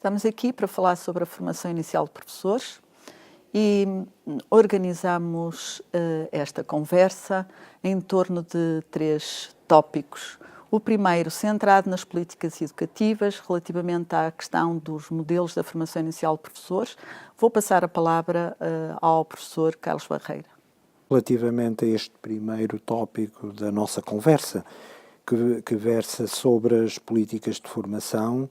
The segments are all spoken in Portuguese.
Estamos aqui para falar sobre a formação inicial de professores e organizamos esta conversa em torno de 3 tópicos. O primeiro, centrado nas políticas educativas, relativamente à questão dos modelos da formação inicial de professores. Vou passar a palavra ao professor Carlos Barreira. Relativamente a este primeiro tópico da nossa conversa, que versa sobre as políticas de formação,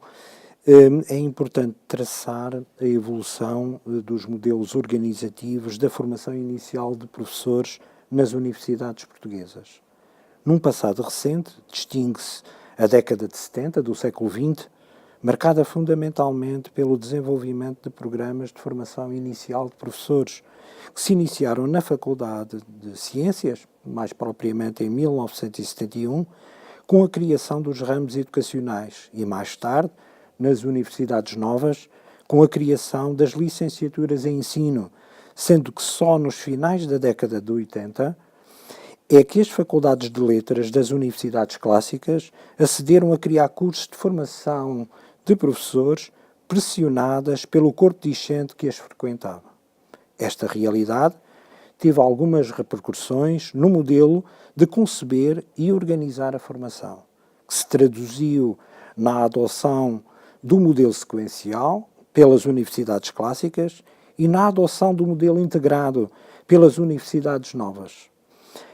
é importante traçar a evolução dos modelos organizativos da formação inicial de professores nas universidades portuguesas. Num passado recente, distingue-se a década de 70 do século XX, marcada fundamentalmente pelo desenvolvimento de programas de formação inicial de professores, que se iniciaram na Faculdade de Ciências, mais propriamente em 1971, com a criação dos ramos educacionais e, mais tarde, nas universidades novas, com a criação das licenciaturas em ensino, sendo que só nos finais da década de 80 é que as faculdades de letras das universidades clássicas acederam a criar cursos de formação de professores pressionadas pelo corpo discente que as frequentava. Esta realidade teve algumas repercussões no modelo de conceber e organizar a formação, que se traduziu na adoção do modelo sequencial pelas universidades clássicas e na adoção do modelo integrado pelas universidades novas.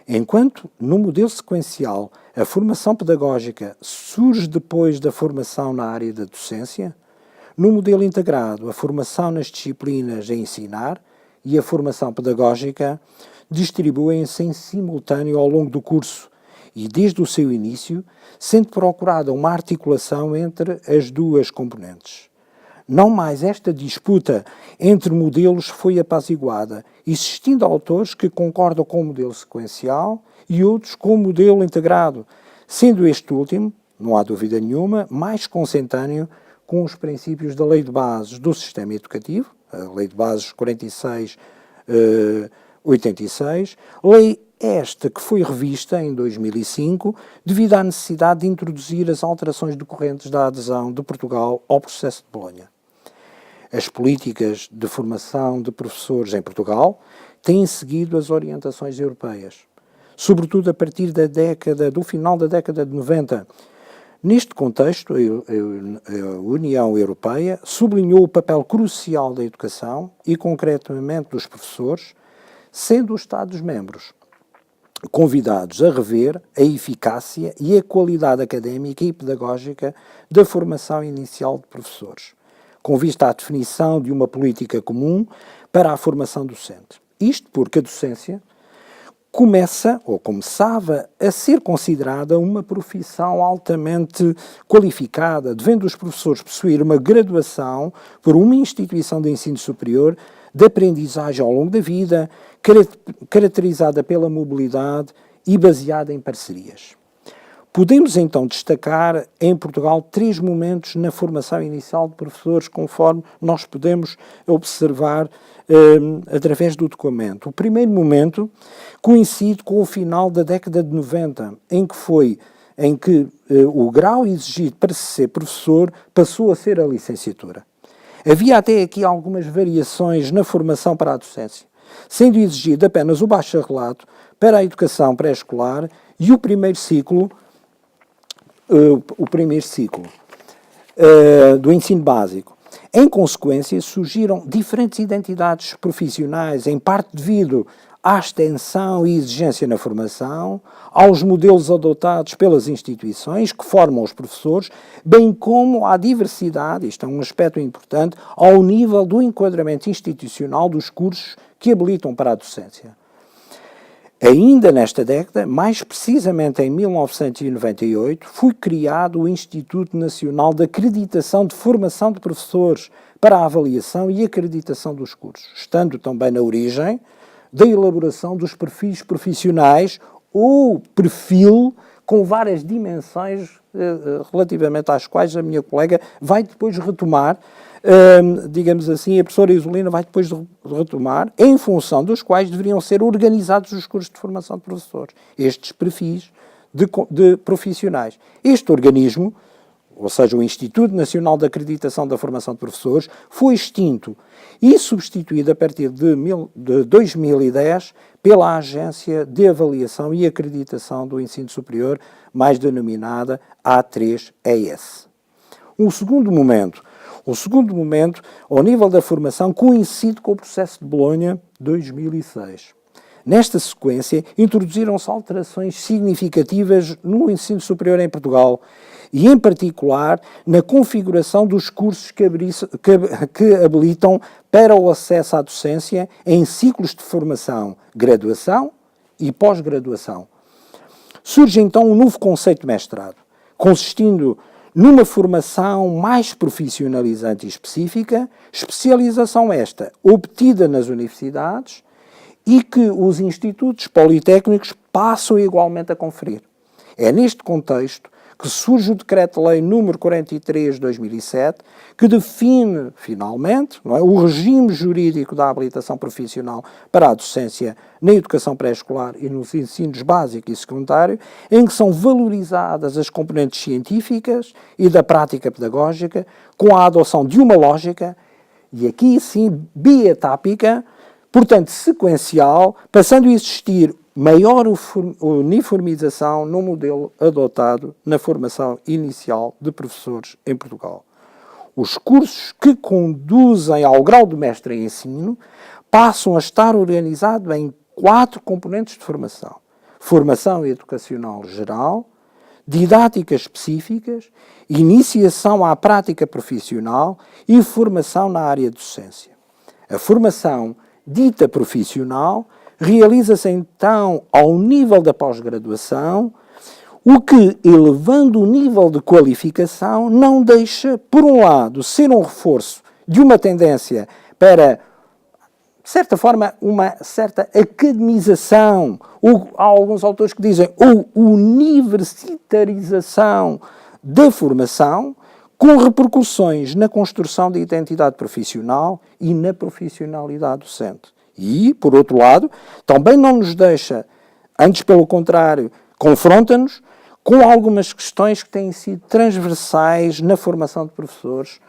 Enquanto, no modelo sequencial, a formação pedagógica surge depois da formação na área da docência, no modelo integrado, a formação nas disciplinas a ensinar e a formação pedagógica distribuem-se em simultâneo ao longo do curso e, desde o seu início, sendo procurada uma articulação entre as duas componentes. Não mais esta disputa entre modelos foi apaziguada, existindo autores que concordam com o modelo sequencial e outros com o modelo integrado, sendo este último, não há dúvida nenhuma, mais consentâneo com os princípios da Lei de Bases do Sistema Educativo, a Lei de Bases 46/86, lei esta que foi revista em 2005 devido à necessidade de introduzir as alterações decorrentes da adesão de Portugal ao processo de Bolonha. As políticas de formação de professores em Portugal têm seguido as orientações europeias, sobretudo a partir do final da década de 90. Neste contexto, a União Europeia sublinhou o papel crucial da educação e, concretamente, dos professores, sendo os Estados-membros convidados a rever a eficácia e a qualidade académica e pedagógica da formação inicial de professores, com vista à definição de uma política comum para a formação docente. Isto porque a docência começava a ser considerada uma profissão altamente qualificada, devendo os professores possuir uma graduação por uma instituição de ensino superior de aprendizagem ao longo da vida, caracterizada pela mobilidade e baseada em parcerias. Podemos então destacar em Portugal 3 momentos na formação inicial de professores, conforme nós podemos observar através do documento. O primeiro momento coincide com o final da década de 90, em que o grau exigido para ser professor passou a ser a licenciatura. Havia até aqui algumas variações na formação para a docência, sendo exigido apenas o bacharelato para a educação pré-escolar e o primeiro ciclo do ensino básico. Em consequência, surgiram diferentes identidades profissionais, em parte devido à extensão e exigência na formação, aos modelos adotados pelas instituições que formam os professores, bem como à diversidade, isto é um aspecto importante, ao nível do enquadramento institucional dos cursos que habilitam para a docência. Ainda nesta década, mais precisamente em 1998, foi criado o Instituto Nacional de Acreditação de Formação de Professores para a avaliação e acreditação dos cursos, estando também na origem da elaboração dos perfis profissionais ou perfil com várias dimensões relativamente às quais a minha colega vai depois retomar, digamos assim, a professora Isolina vai depois retomar, em função dos quais deveriam ser organizados os cursos de formação de professores, estes perfis de profissionais. Este organismo ou seja, o Instituto Nacional de Acreditação da Formação de Professores, foi extinto e substituído a partir de 2010 pela Agência de Avaliação e Acreditação do Ensino Superior, mais denominada A3ES. O segundo momento, ao nível da formação, coincide com o processo de Bolonha 2006. Nesta sequência, introduziram-se alterações significativas no ensino superior em Portugal e, em particular, na configuração dos cursos que habilitam para o acesso à docência em ciclos de formação, graduação e pós-graduação. Surge então um novo conceito de mestrado, consistindo numa formação mais profissionalizante e específica, especialização esta obtida nas universidades e que os institutos politécnicos passam igualmente a conferir. É neste contexto que surge o Decreto-Lei nº 43 de 2007, que define, finalmente, o regime jurídico da habilitação profissional para a docência na educação pré-escolar e nos ensinos básico e secundário, em que são valorizadas as componentes científicas e da prática pedagógica, com a adoção de uma lógica, e aqui sim bietápica, portanto sequencial, passando a existir maior uniformização no modelo adotado na formação inicial de professores em Portugal. Os cursos que conduzem ao grau de mestre em ensino passam a estar organizados em 4 componentes de formação: formação educacional geral, didáticas específicas, iniciação à prática profissional e formação na área de docência. A formação dita profissional realiza-se então ao nível da pós-graduação, o que, elevando o nível de qualificação, não deixa, por um lado, ser um reforço de uma tendência para, de certa forma, uma certa academização, ou há alguns autores que dizem, ou universitarização da formação, com repercussões na construção da identidade profissional e na profissionalidade docente. E, por outro lado, também não nos deixa, antes pelo contrário, confronta-nos com algumas questões que têm sido transversais na formação de professores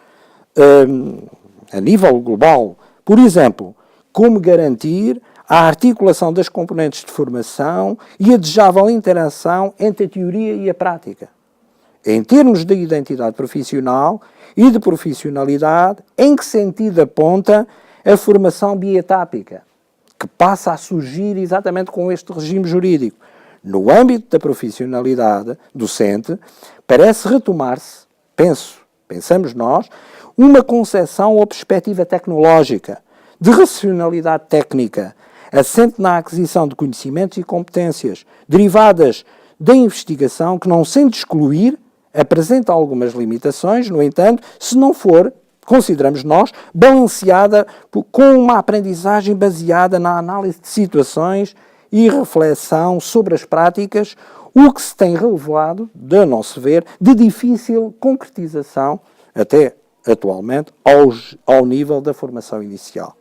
a nível global. Por exemplo, como garantir a articulação das componentes de formação e a desejável interação entre a teoria e a prática. Em termos de identidade profissional e de profissionalidade, em que sentido aponta a formação bietápica, que passa a surgir exatamente com este regime jurídico? No âmbito da profissionalidade docente, parece retomar-se, pensamos nós, uma concepção ou perspectiva tecnológica, de racionalidade técnica, assente na aquisição de conhecimentos e competências derivadas da investigação que, não sendo excluir, apresenta algumas limitações, no entanto, se não for, consideramos nós, balanceada com uma aprendizagem baseada na análise de situações e reflexão sobre as práticas, o que se tem revelado, de nosso ver, de difícil concretização, até atualmente, ao nível da formação inicial.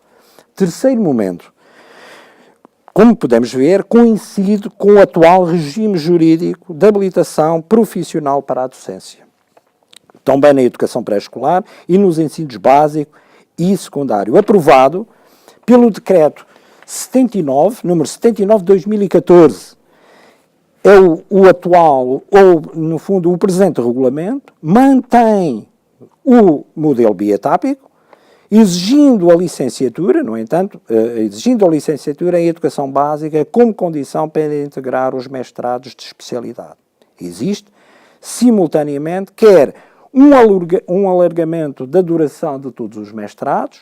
Terceiro momento, como podemos ver, coincide com o atual regime jurídico de habilitação profissional para a docência. Também na educação pré-escolar e nos ensinos básico e secundário, aprovado pelo Decreto 79, número 79 de 2014. É o atual, ou no fundo o presente regulamento, mantém o modelo bietápico, exigindo a licenciatura, no entanto, exigindo a licenciatura em educação básica como condição para integrar os mestrados de especialidade. Existe, simultaneamente, quer um alargamento da duração de todos os mestrados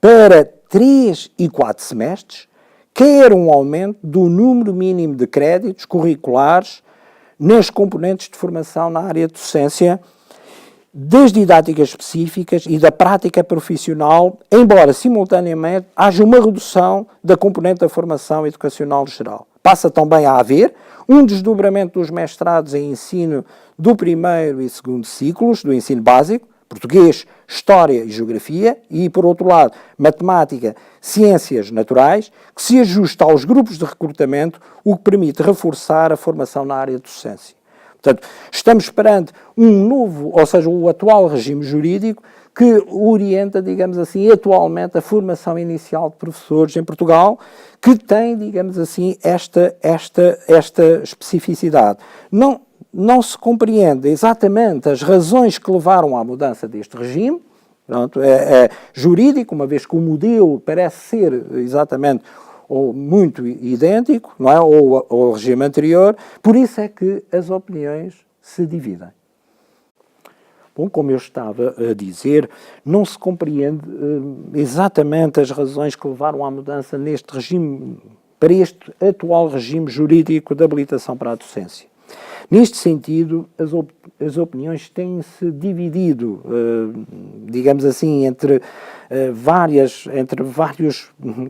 para 3 e 4 semestres, quer um aumento do número mínimo de créditos curriculares nas componentes de formação na área de docência, das didáticas específicas e da prática profissional, embora simultaneamente haja uma redução da componente da formação educacional geral. Passa também a haver um desdobramento dos mestrados em ensino do primeiro e segundo ciclos do ensino básico, português, história e geografia, e, por outro lado, matemática, ciências naturais, que se ajusta aos grupos de recrutamento, o que permite reforçar a formação na área de docência. Portanto, estamos perante um novo, ou seja, o atual regime jurídico que orienta, digamos assim, atualmente a formação inicial de professores em Portugal, que tem, digamos assim, esta especificidade. Não se compreende exatamente as razões que levaram à mudança deste regime. Pronto, é jurídico, uma vez que o modelo parece ser exatamente ou muito idêntico, não é? Ou ao regime anterior, por isso é que as opiniões se dividem. Bom, como eu estava a dizer, não se compreende exatamente as razões que levaram à mudança neste regime, para este atual regime jurídico de habilitação para a docência. Neste sentido, as opiniões têm-se dividido, digamos assim, entre vários,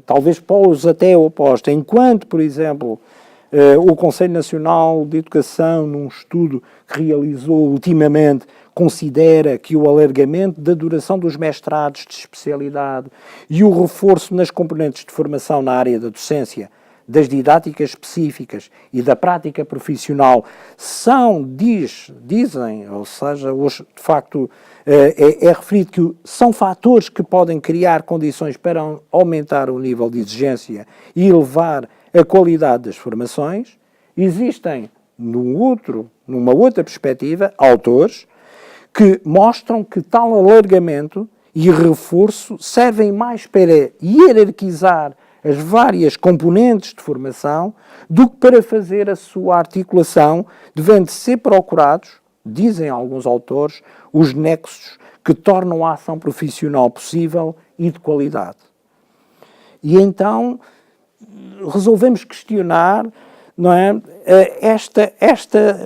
talvez polos até opostos. Enquanto, por exemplo, o Conselho Nacional de Educação, num estudo que realizou ultimamente, considera que o alargamento da duração dos mestrados de especialidade e o reforço nas componentes de formação na área da docência, das didáticas específicas e da prática profissional dizem, ou seja, hoje de facto é referido que são fatores que podem criar condições para aumentar o nível de exigência e elevar a qualidade das formações. Existem, numa outra perspectiva, autores que mostram que tal alargamento e reforço servem mais para hierarquizar as várias componentes de formação do que para fazer a sua articulação, devendo ser procurados, dizem alguns autores, os nexos que tornam a ação profissional possível e de qualidade. E então resolvemos questionar, não é,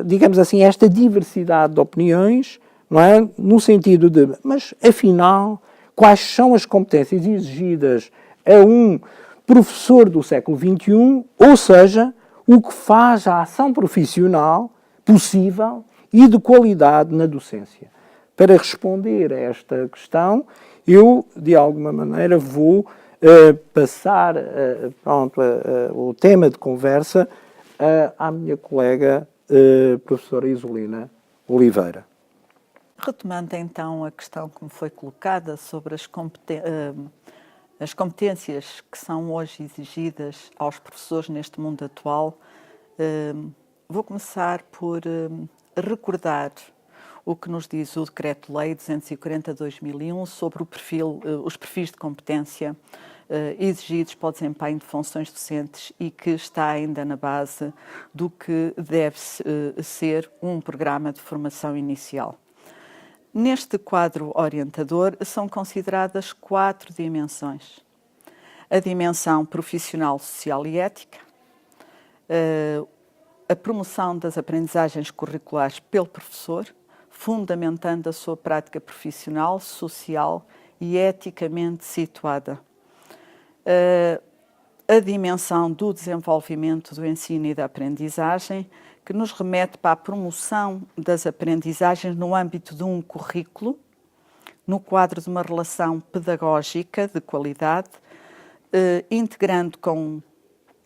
digamos assim, esta diversidade de opiniões, não é, no sentido de, mas afinal, quais são as competências exigidas a um professor do século XXI, ou seja, o que faz a ação profissional possível e de qualidade na docência. Para responder a esta questão, eu, de alguma maneira, vou passar o tema de conversa à minha colega, professora Isolina Oliveira. Retomando então a questão que me foi colocada sobre as competências que são hoje exigidas aos professores neste mundo atual, vou começar por recordar o que nos diz o Decreto-Lei 240/2001 sobre os perfis de competência exigidos para o desempenho de funções docentes e que está ainda na base do que deve ser um programa de formação inicial. Neste quadro orientador são consideradas 4 dimensões. A dimensão profissional, social e ética, a promoção das aprendizagens curriculares pelo professor, fundamentando a sua prática profissional, social e eticamente situada. A dimensão do desenvolvimento do ensino e da aprendizagem, que nos remete para a promoção das aprendizagens no âmbito de um currículo, no quadro de uma relação pedagógica de qualidade, integrando com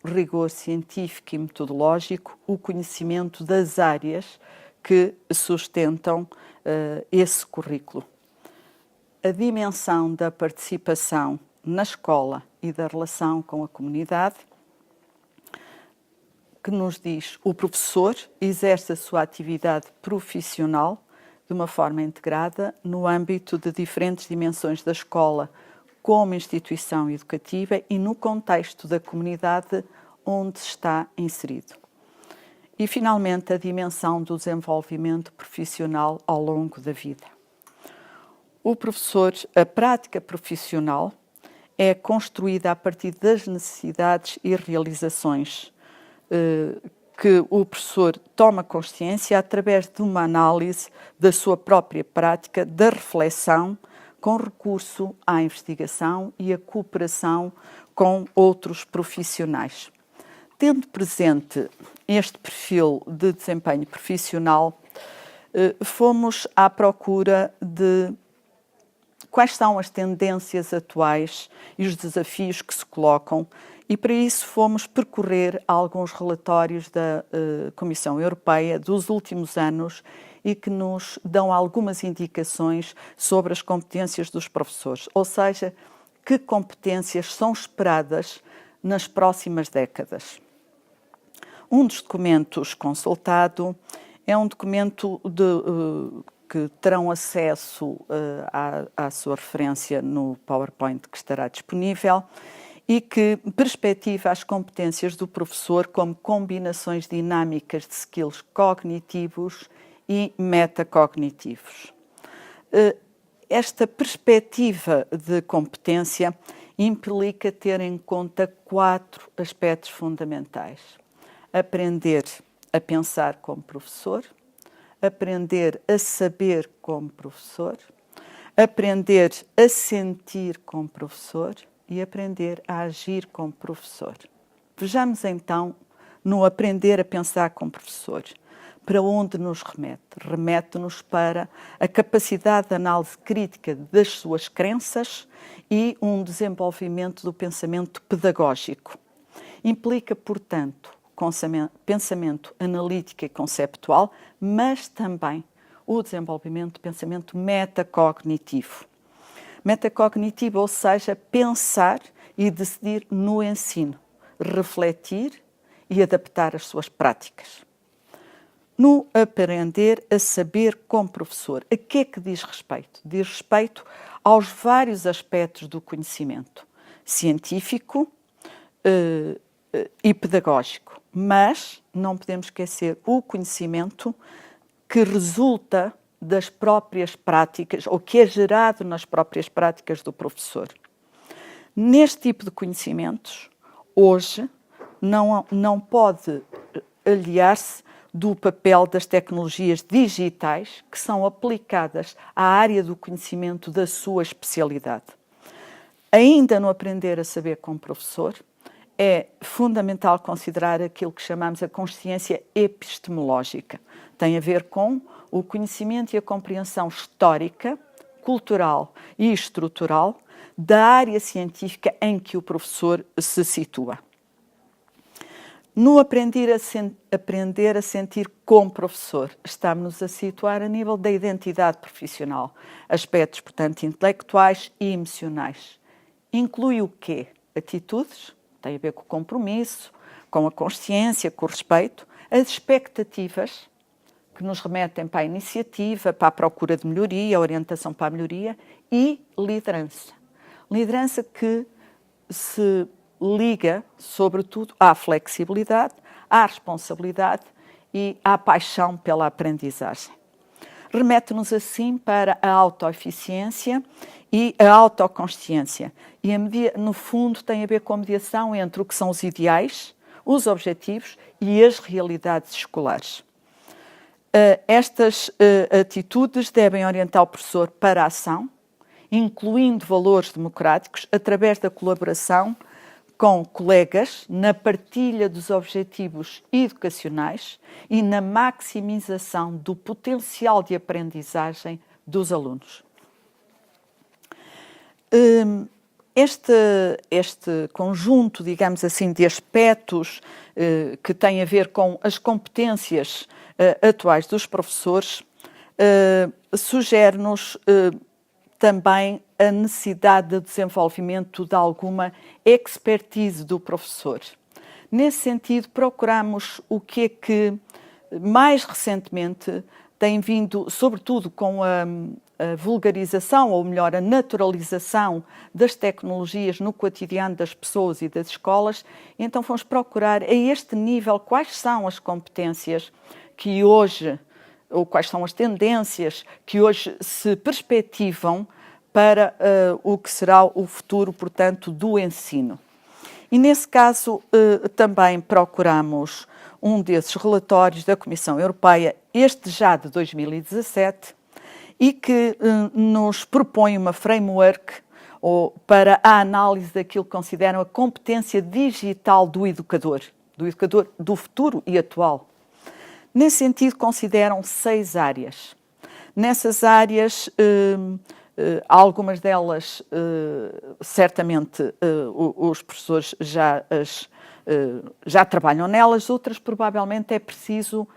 rigor científico e metodológico o conhecimento das áreas que sustentam esse currículo. A dimensão da participação na escola e da relação com a comunidade, que nos diz o professor exerce a sua atividade profissional de uma forma integrada no âmbito de diferentes dimensões da escola como instituição educativa e no contexto da comunidade onde está inserido. E, finalmente, a dimensão do desenvolvimento profissional ao longo da vida. O professor, a prática profissional é construída a partir das necessidades e realizações que o professor toma consciência através de uma análise da sua própria prática, da reflexão, com recurso à investigação e à cooperação com outros profissionais. Tendo presente este perfil de desempenho profissional, fomos à procura de quais são as tendências atuais e os desafios que se colocam E para isso fomos percorrer alguns relatórios da Comissão Europeia dos últimos anos e que nos dão algumas indicações sobre as competências dos professores, ou seja, que competências são esperadas nas próximas décadas. Um dos documentos consultado é um documento que terão acesso à sua referência no PowerPoint que estará disponível e que perspectiva as competências do professor como combinações dinâmicas de skills cognitivos e metacognitivos. Esta perspectiva de competência implica ter em conta 4 aspectos fundamentais. Aprender a pensar como professor, aprender a saber como professor, aprender a sentir como professor e aprender a agir como professor. Vejamos então no aprender a pensar como professor. Para onde nos remete? Remete-nos para a capacidade de análise crítica das suas crenças e um desenvolvimento do pensamento pedagógico. Implica, portanto, pensamento analítico e conceptual, mas também o desenvolvimento do pensamento metacognitivo. Metacognitivo, ou seja, pensar e decidir no ensino, refletir e adaptar as suas práticas. No aprender a saber como professor, a que é que diz respeito? Diz respeito aos vários aspectos do conhecimento científico e pedagógico, mas não podemos esquecer o conhecimento que resulta das próprias práticas, ou que é gerado nas próprias práticas do professor. Neste tipo de conhecimentos, hoje, não pode aliar-se do papel das tecnologias digitais que são aplicadas à área do conhecimento da sua especialidade. Ainda no aprender a saber como professor, é fundamental considerar aquilo que chamamos a consciência epistemológica. Tem a ver com o conhecimento e a compreensão histórica, cultural e estrutural da área científica em que o professor se situa. No aprender a sentir como professor, estamos-nos a situar a nível da identidade profissional, aspectos, portanto, intelectuais e emocionais. Inclui o quê? Atitudes, tem a ver com o compromisso, com a consciência, com o respeito, as expectativas, que nos remetem para a iniciativa, para a procura de melhoria, a orientação para a melhoria, e liderança. Liderança que se liga, sobretudo, à flexibilidade, à responsabilidade e à paixão pela aprendizagem. Remete-nos, assim, para a autoeficiência e a autoconsciência. E, no fundo, tem a ver com a mediação entre o que são os ideais, os objetivos e as realidades escolares. Estas atitudes devem orientar o professor para a ação, incluindo valores democráticos, através da colaboração com colegas na partilha dos objetivos educacionais e na maximização do potencial de aprendizagem dos alunos. Este conjunto, digamos assim, de aspectos que tem a ver com as competências atuais dos professores sugere-nos também a necessidade de desenvolvimento de alguma expertise do professor. Nesse sentido, procuramos o que é que, mais recentemente, tem vindo, sobretudo com a vulgarização, ou melhor, a naturalização das tecnologias no cotidiano das pessoas e das escolas. Então fomos procurar a este nível quais são as competências que hoje, ou quais são as tendências que hoje se perspectivam para o que será o futuro, portanto, do ensino. E, nesse caso, também procuramos um desses relatórios da Comissão Europeia, este já de 2017, e que nos propõe uma framework para a análise daquilo que consideram a competência digital do educador do futuro e atual. Nesse sentido, consideram 6 áreas. Nessas áreas algumas delas, certamente, os professores já trabalham nelas, outras provavelmente é preciso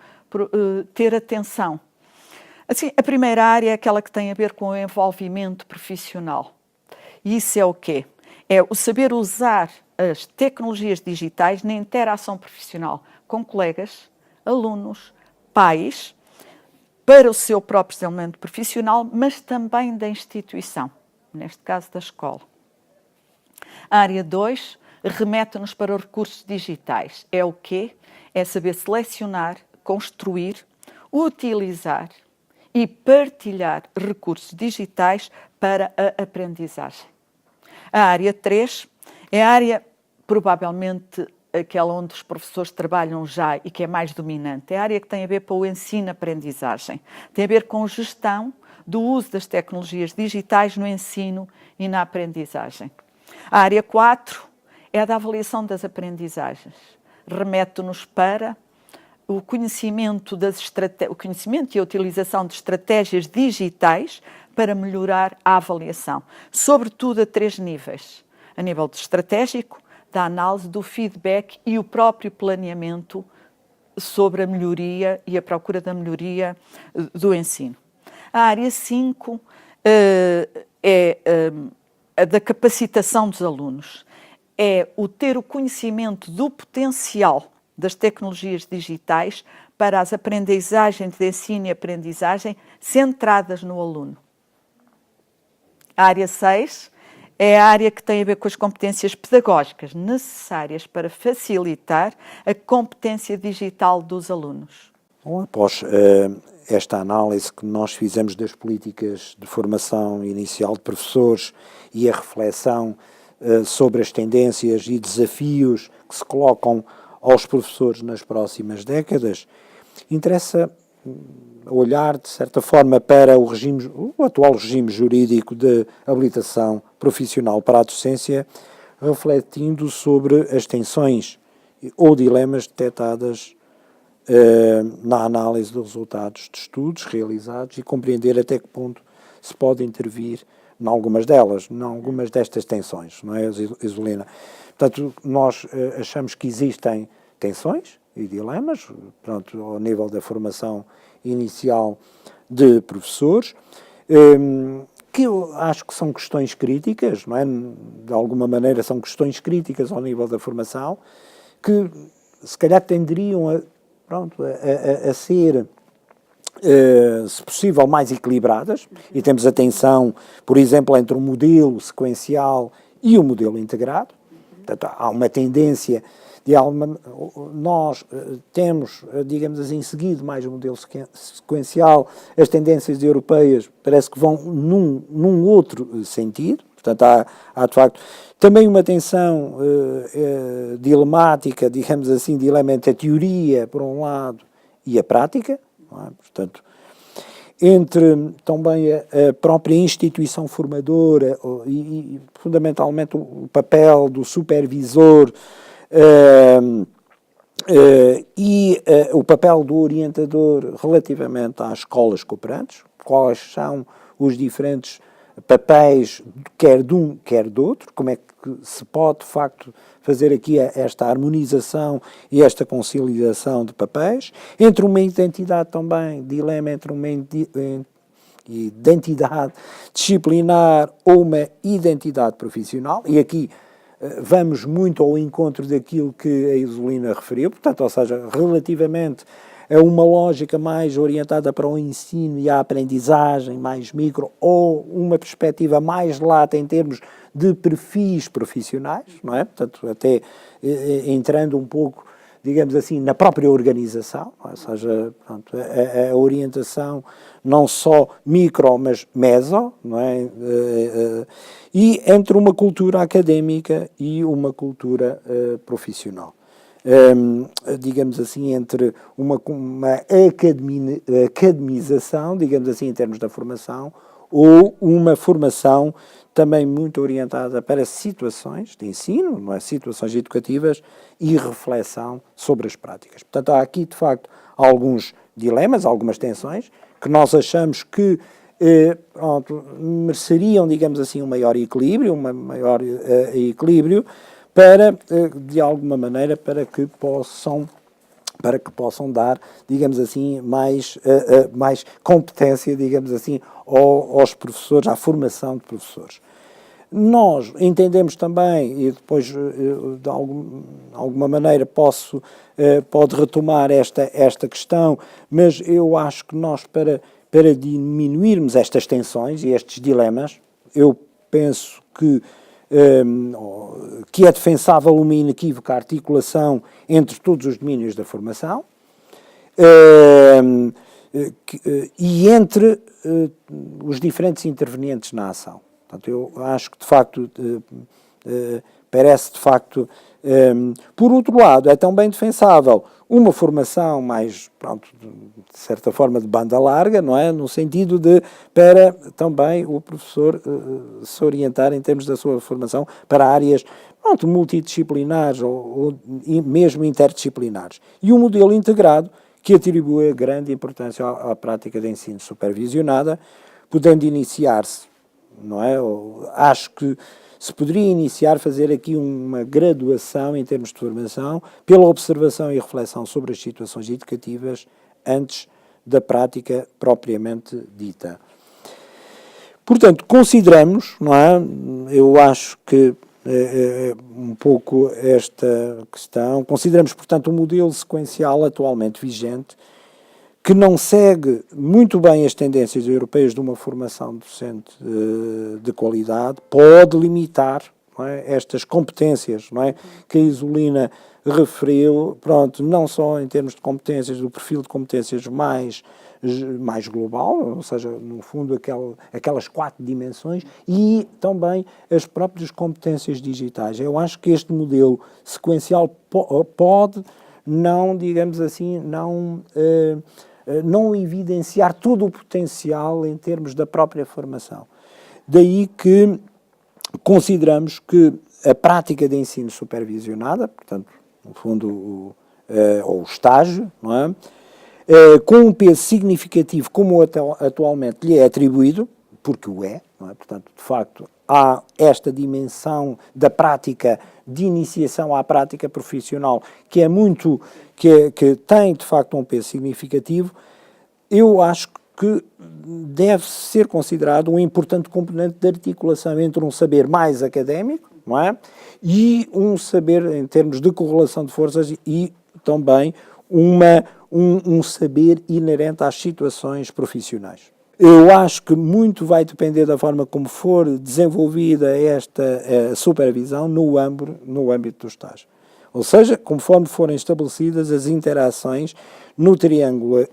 ter atenção. Assim, a primeira área é aquela que tem a ver com o envolvimento profissional. E isso é o quê? É o saber usar as tecnologias digitais na interação profissional com colegas, alunos, pais, para o seu próprio desenvolvimento profissional, mas também da instituição, neste caso da escola. A área 2 remete-nos para os recursos digitais. É o quê? É saber selecionar, construir, utilizar e partilhar recursos digitais para a aprendizagem. A área 3 é a área, provavelmente, aquela onde os professores trabalham já e que é mais dominante. É a área que tem a ver com o ensino-aprendizagem. Tem a ver com gestão do uso das tecnologias digitais no ensino e na aprendizagem. A área 4 é a da avaliação das aprendizagens. Remete-nos para o conhecimento e a utilização de estratégias digitais para melhorar a avaliação, sobretudo a 3 níveis. A nível estratégico, da análise, do feedback e o próprio planeamento sobre a melhoria e a procura da melhoria do ensino. A área 5 é a da capacitação dos alunos. É o ter o conhecimento do potencial das tecnologias digitais para as aprendizagens de ensino e aprendizagem centradas no aluno. A área 6 é a área que tem a ver com as competências pedagógicas necessárias para facilitar a competência digital dos alunos. Bom, após esta análise que nós fizemos das políticas de formação inicial de professores e a reflexão sobre as tendências e desafios que se colocam aos professores nas próximas décadas, interessa olhar, de certa forma, para o atual regime jurídico de habilitação profissional para a docência, refletindo sobre as tensões ou dilemas detectadas na análise dos resultados de estudos realizados e compreender até que ponto se pode intervir em algumas delas, em algumas destas tensões, não é, Isolina? Portanto, nós achamos que existem tensões e dilemas, pronto, ao nível da formação inicial de professores, que eu acho que são questões críticas, não é? De alguma maneira são questões críticas ao nível da formação, que se calhar tenderiam a ser, se possível, mais equilibradas, e temos a tensão, por exemplo, entre o modelo sequencial e o modelo integrado. Portanto, há uma tendência nós temos, digamos assim, seguido mais o modelo sequencial, as tendências europeias parece que vão num outro sentido, portanto há de facto também uma tensão dilemática, digamos assim, dilema entre a teoria, por um lado, e a prática, não é? Portanto, entre também a própria instituição formadora e fundamentalmente o papel do supervisor e o papel do orientador relativamente às escolas cooperantes, quais são os diferentes papéis, quer de um, quer do outro, como é que se pode, de facto, fazer aqui esta harmonização e esta conciliação de papéis, entre uma identidade também, dilema entre uma identidade disciplinar ou uma identidade profissional, e aqui vamos muito ao encontro daquilo que a Isolina referiu, portanto, ou seja, relativamente a uma lógica mais orientada para o ensino e a aprendizagem, mais micro, ou uma perspectiva mais lata em termos de perfis profissionais, não é? Portanto, até entrando um pouco, digamos assim, na própria organização, ou seja, pronto, a orientação não só micro, mas meso, não é? E entre uma cultura académica e uma cultura profissional. Digamos assim, entre uma academização, digamos assim, em termos da formação, ou uma formação também muito orientada para situações de ensino, não é? Situações educativas e reflexão sobre as práticas. Portanto, há aqui, de facto, alguns dilemas, algumas tensões, que nós achamos que pronto, mereceriam, digamos assim, um maior equilíbrio, equilíbrio para, de alguma maneira, para que possam dar, digamos assim, mais competência, digamos assim, aos professores, à formação de professores. Nós entendemos também, e depois de alguma maneira pode retomar esta questão, mas eu acho que nós, para diminuirmos estas tensões e estes dilemas, eu penso que é defensável uma inequívoca articulação entre todos os domínios da formação e entre os diferentes intervenientes na ação. Portanto, eu acho que, de facto, parece, de facto, por outro lado, é também defensável uma formação mais, pronto, de certa forma, de banda larga, não é? No sentido para também o professor se orientar em termos da sua formação para áreas, pronto, multidisciplinares ou mesmo interdisciplinares. E um modelo integrado que atribui grande importância à prática de ensino supervisionada, podendo iniciar-se, não é? Acho que se poderia fazer aqui uma graduação em termos de formação pela observação e reflexão sobre as situações educativas antes da prática propriamente dita. Portanto, consideramos, não é? Eu acho que um pouco esta questão, consideramos, portanto, o modelo sequencial atualmente vigente, que não segue muito bem as tendências europeias de uma formação docente de qualidade, pode limitar, não é, estas competências, não é, que a Isolina referiu, pronto, não só em termos de competências, do perfil de competências mais global, ou seja, no fundo aquelas 4 dimensões, e também as próprias competências digitais. Eu acho que este modelo sequencial pode não, digamos assim, não evidenciar todo o potencial em termos da própria formação. Daí que consideramos que a prática de ensino supervisionada, portanto, no fundo, ou o estágio, não é? Com um peso significativo como atualmente lhe é atribuído, porque o é, não é? Portanto, de facto, há esta dimensão da prática, de iniciação à prática profissional, que tem, de facto, um peso significativo. Eu acho que deve ser considerado um importante componente de articulação entre um saber mais académico, não é? E um saber em termos de correlação de forças e também um saber inerente às situações profissionais. Eu acho que muito vai depender da forma como for desenvolvida esta supervisão no âmbito do estágio. Ou seja, conforme forem estabelecidas as interações no triângulo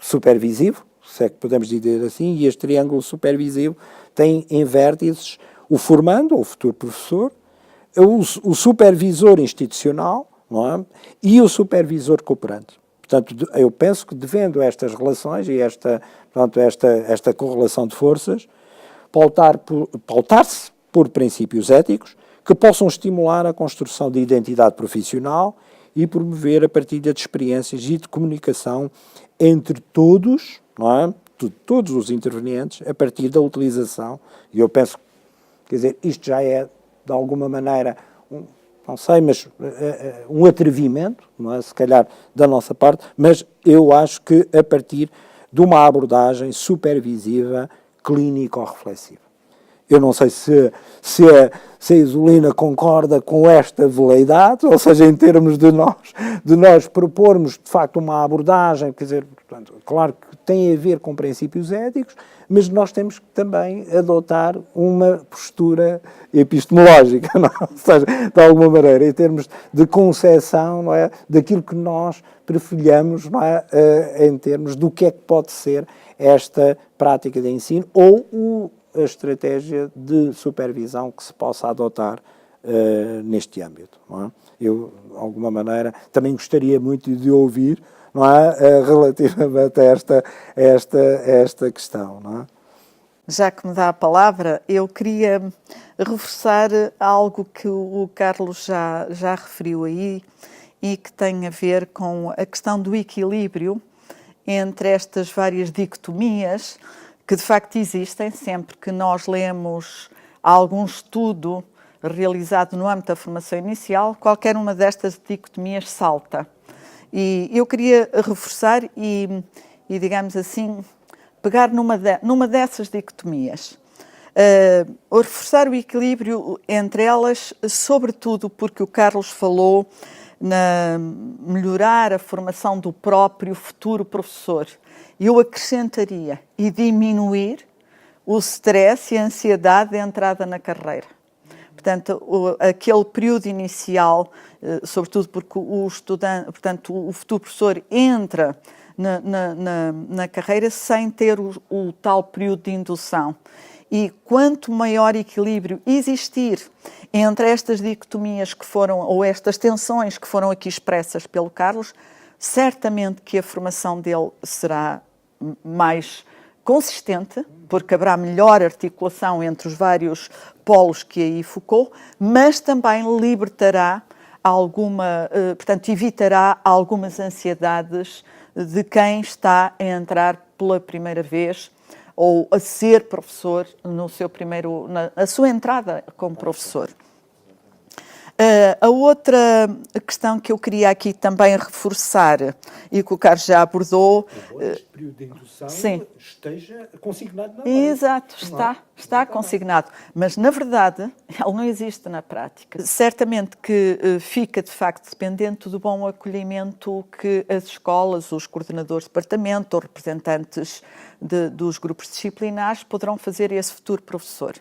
supervisivo, se é que podemos dizer assim, e este triângulo supervisivo tem em vértices o formando, o futuro professor, o supervisor institucional, não é? E o supervisor cooperante. Portanto, eu penso que, devendo estas relações e esta correlação de forças, pautar-se por princípios éticos que possam estimular a construção de identidade profissional e promover a partilha de experiências e de comunicação entre todos, não é? Todos os intervenientes, a partir da utilização, e eu penso, quer dizer, isto já é, de alguma maneira, não sei, mas um atrevimento, não é? Se calhar da nossa parte, mas eu acho que a partir de uma abordagem supervisiva, clínico-reflexiva. Eu não sei se a Isolina concorda com esta veleidade, ou seja, em termos de nós propormos, de facto, uma abordagem, quer dizer, portanto, claro que tem a ver com princípios éticos, mas nós temos que também adotar uma postura epistemológica, não é? Ou seja, de alguma maneira, em termos de concepção, não é? Daquilo que nós perfilhamos, não é? Em termos do que é que pode ser esta prática de ensino ou a estratégia de supervisão que se possa adotar neste âmbito. Não é? Eu, de alguma maneira, também gostaria muito de ouvir, não é? Relativamente a esta questão. Não é? Já que me dá a palavra, eu queria reforçar algo que o Carlos já referiu aí e que tem a ver com a questão do equilíbrio entre estas várias dicotomias que de facto existem, sempre que nós lemos algum estudo realizado no âmbito da formação inicial, qualquer uma destas dicotomias salta. E eu queria reforçar e digamos assim, pegar numa dessas dicotomias. Reforçar o equilíbrio entre elas, sobretudo porque o Carlos falou na melhorar a formação do próprio futuro professor. Eu acrescentaria e diminuir o stress e a ansiedade de entrada na carreira. Portanto, aquele período inicial, sobretudo porque o estudante, portanto, o futuro professor entra na carreira sem ter o tal período de indução. E quanto maior equilíbrio existir entre estas dicotomias que foram, ou estas tensões que foram aqui expressas pelo Carlos, certamente que a formação dele será mais consistente, porque haverá melhor articulação entre os vários polos que aí focou, mas também libertará portanto, evitará algumas ansiedades de quem está a entrar pela primeira vez ou a ser professor na sua entrada como professor. A outra questão que eu queria aqui também reforçar e que o Carlos já abordou... Este período de indução esteja consignado na lei. Exato, está consignado. Mas, na verdade, ele não existe na prática. Certamente que fica, de facto, dependente do bom acolhimento que as escolas, os coordenadores de departamento ou representantes dos grupos disciplinares poderão fazer a esse futuro professor.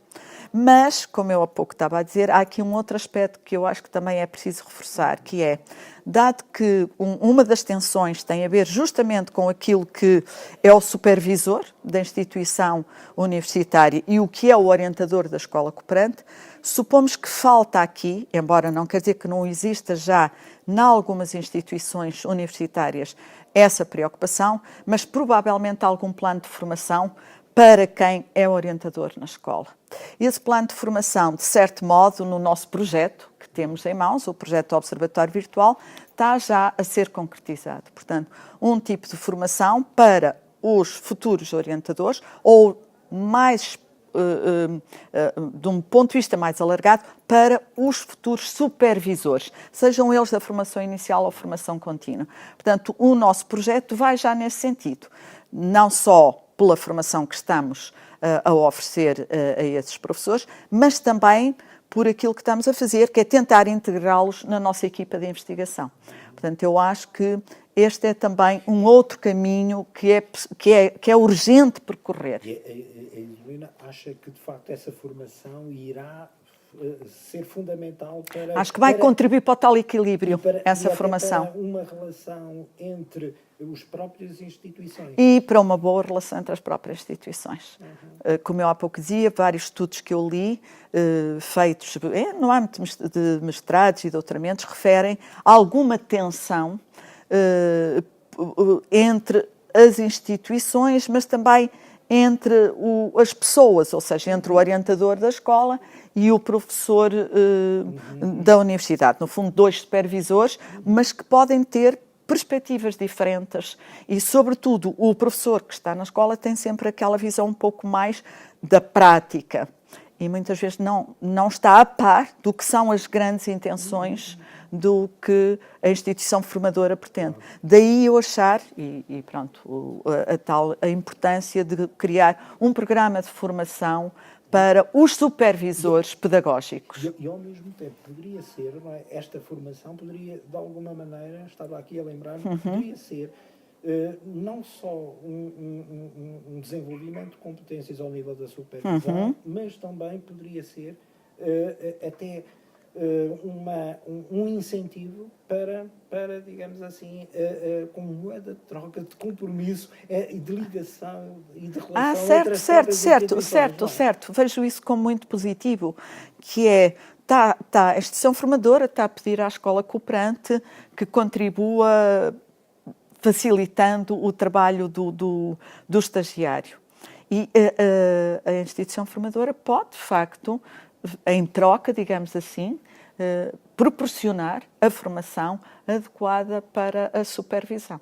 Mas, como eu há pouco estava a dizer, há aqui um outro aspecto que eu acho que também é preciso reforçar, que é, dado que uma das tensões tem a ver justamente com aquilo que é o supervisor da instituição universitária e o que é o orientador da escola cooperante, supomos que falta aqui, embora não quer dizer que não exista já em algumas instituições universitárias essa preocupação, mas provavelmente algum plano de formação para quem é orientador na escola. Esse plano de formação, de certo modo, no nosso projeto, que temos em mãos, o projeto do Observatório Virtual, está já a ser concretizado. Portanto, um tipo de formação para os futuros orientadores, ou mais, de um ponto de vista mais alargado, para os futuros supervisores, sejam eles da formação inicial ou formação contínua. Portanto, o nosso projeto vai já nesse sentido, não só pela formação que estamos a oferecer a esses professores, mas também por aquilo que estamos a fazer, que é tentar integrá-los na nossa equipa de investigação. Portanto, eu acho que este é também um outro caminho que é urgente percorrer. E a Evelina acha que, de facto, essa formação irá ser fundamental para... Acho que vai contribuir para o tal equilíbrio, essa formação. Para uma relação entre as próprias instituições. E para uma boa relação entre as próprias instituições. Como eu há pouco dizia, vários estudos que eu li, feitos no âmbito de mestrados e doutoramentos, referem a alguma tensão entre as instituições, mas também entre as pessoas, ou seja, entre o orientador da escola e o professor da universidade. No fundo, dois supervisores, mas que podem ter perspectivas diferentes e, sobretudo, o professor que está na escola tem sempre aquela visão um pouco mais da prática e muitas vezes não está a par do que são as grandes intenções do que a instituição formadora pretende. Daí eu achar, e pronto, a importância de criar um programa de formação para os supervisores pedagógicos. E ao mesmo tempo, poderia ser, não é? Esta formação poderia, de alguma maneira, estava aqui a lembrar, poderia ser não só um desenvolvimento de competências ao nível da supervisão, mas também poderia ser até um incentivo para, digamos assim, como moeda de troca, de compromisso e de ligação e de relação entre as próprias instituições. Certo. Vejo isso como muito positivo, que é, a instituição formadora está a pedir à escola cooperante que contribua facilitando o trabalho do estagiário. E a instituição formadora pode, de facto, em troca, digamos assim, proporcionar a formação adequada para a supervisão.